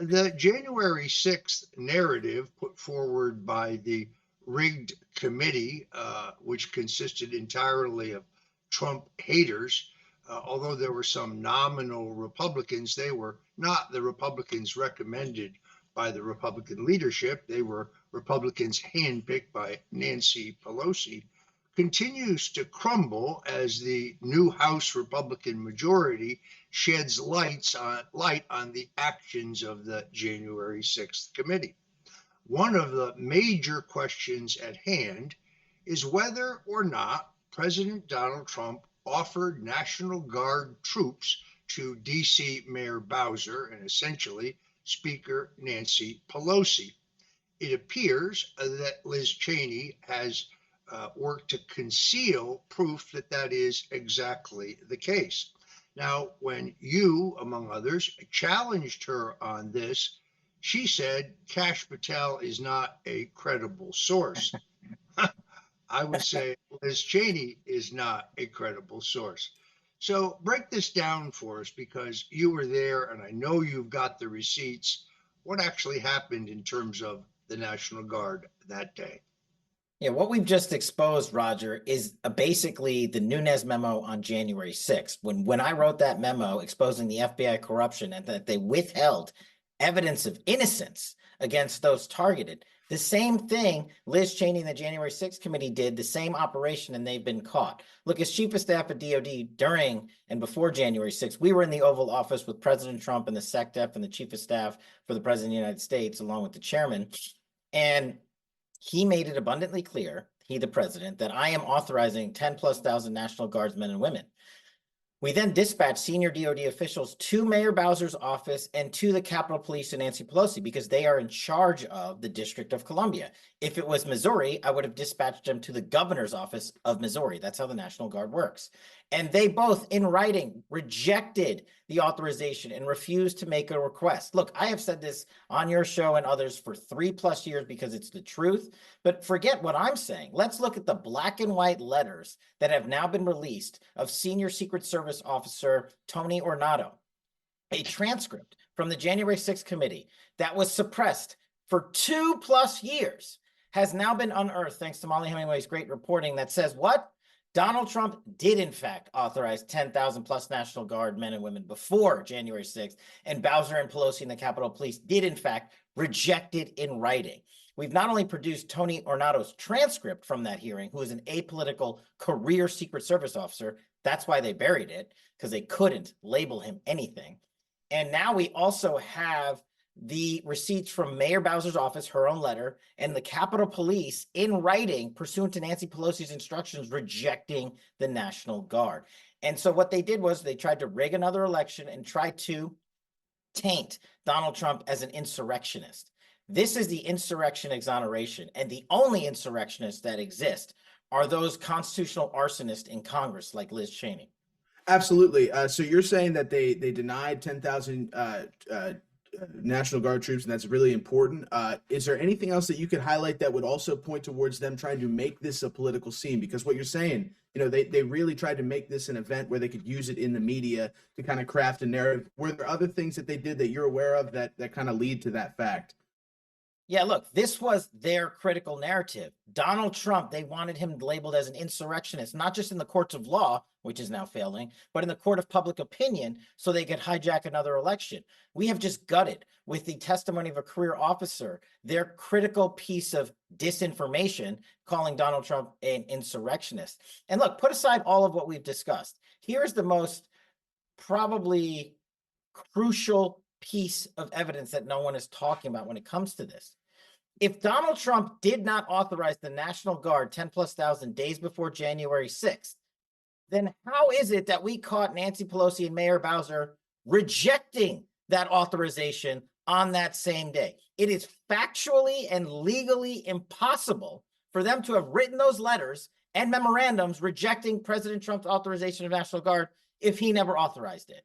The January 6th narrative put forward by the rigged committee, which consisted entirely of Trump haters, although there were some nominal Republicans, they were not the Republicans recommended by the Republican leadership. They were Republicans handpicked by Nancy Pelosi, continues to crumble as the new House Republican majority sheds light on the actions of the January 6th committee. One of the major questions at hand is whether or not President Donald Trump offered National Guard troops to DC Mayor Bowser and essentially Speaker Nancy Pelosi. It appears that Liz Cheney has worked to conceal proof that that is exactly the case. Now, when you, among others, challenged her on this, she said Kash Patel is not a credible source. I would say Liz Cheney is not a credible source. So break this down for us because you were there and I know you've got the receipts. What actually happened in terms of the National Guard that day? Yeah, what we've just exposed, Roger, is basically the Nunes memo on January 6th. When I wrote that memo exposing the FBI corruption and that they withheld evidence of innocence against those targeted, the same thing Liz Cheney and the January 6th committee did, the same operation, and they've been caught. Look, as chief of staff at DOD during and before January 6th, we were in the Oval Office with President Trump and the SecDef and the chief of staff for the President of the United States, along with the chairman. And he made it abundantly clear, he the president, that I am authorizing 10,000+ National Guardsmen and women. We then dispatched senior DOD officials to Mayor Bowser's office and to the Capitol Police and Nancy Pelosi because they are in charge of the District of Columbia. If it was Missouri, I would have dispatched them to the governor's office of Missouri. That's how the National Guard works. And they both, in writing, rejected the authorization and refused to make a request. Look, I have said this on your show and others for 3+ years because it's the truth, but forget what I'm saying. Let's look at the black and white letters that have now been released of Senior Secret Service Officer Tony Ornato, a transcript from the January 6th committee that was suppressed for 2+ years has now been unearthed thanks to Molly Hemingway's great reporting that says what? Donald Trump did, in fact, authorize 10,000+ National Guard men and women before January 6th, and Bowser and Pelosi and the Capitol Police did, in fact, reject it in writing. We've not only produced Tony Ornato's transcript from that hearing, who is an apolitical career Secret Service officer. That's why they buried it, because they couldn't label him anything. And now we also have the receipts from Mayor Bowser's office, her own letter, and the Capitol Police in writing, pursuant to Nancy Pelosi's instructions, rejecting the National Guard. And so what they did was they tried to rig another election and try to taint Donald Trump as an insurrectionist. This is the insurrection exoneration, and the only insurrectionists that exist are those constitutional arsonists in Congress like Liz Cheney. Absolutely. So you're saying that they denied 10,000 National Guard troops, and that's really important. Is there anything else that you could highlight that would also point towards them trying to make this a political scene? Because what you're saying, they really tried to make this an event where they could use it in the media to kind of craft a narrative. Were there other things that they did that you're aware of that kind of lead to that fact? Yeah, look, this was their critical narrative. Donald Trump, they wanted him labeled as an insurrectionist, not just in the courts of law, which is now failing, but in the court of public opinion, so they could hijack another election. We have just gutted, with the testimony of a career officer, their critical piece of disinformation, calling Donald Trump an insurrectionist. And look, put aside all of what we've discussed. Here's the most probably crucial piece of evidence that no one is talking about when it comes to this. If Donald Trump did not authorize the National Guard 10,000+ days before January 6th, then how is it that we caught Nancy Pelosi and Mayor Bowser rejecting that authorization on that same day? It is factually and legally impossible for them to have written those letters and memorandums rejecting President Trump's authorization of National Guard if he never authorized it.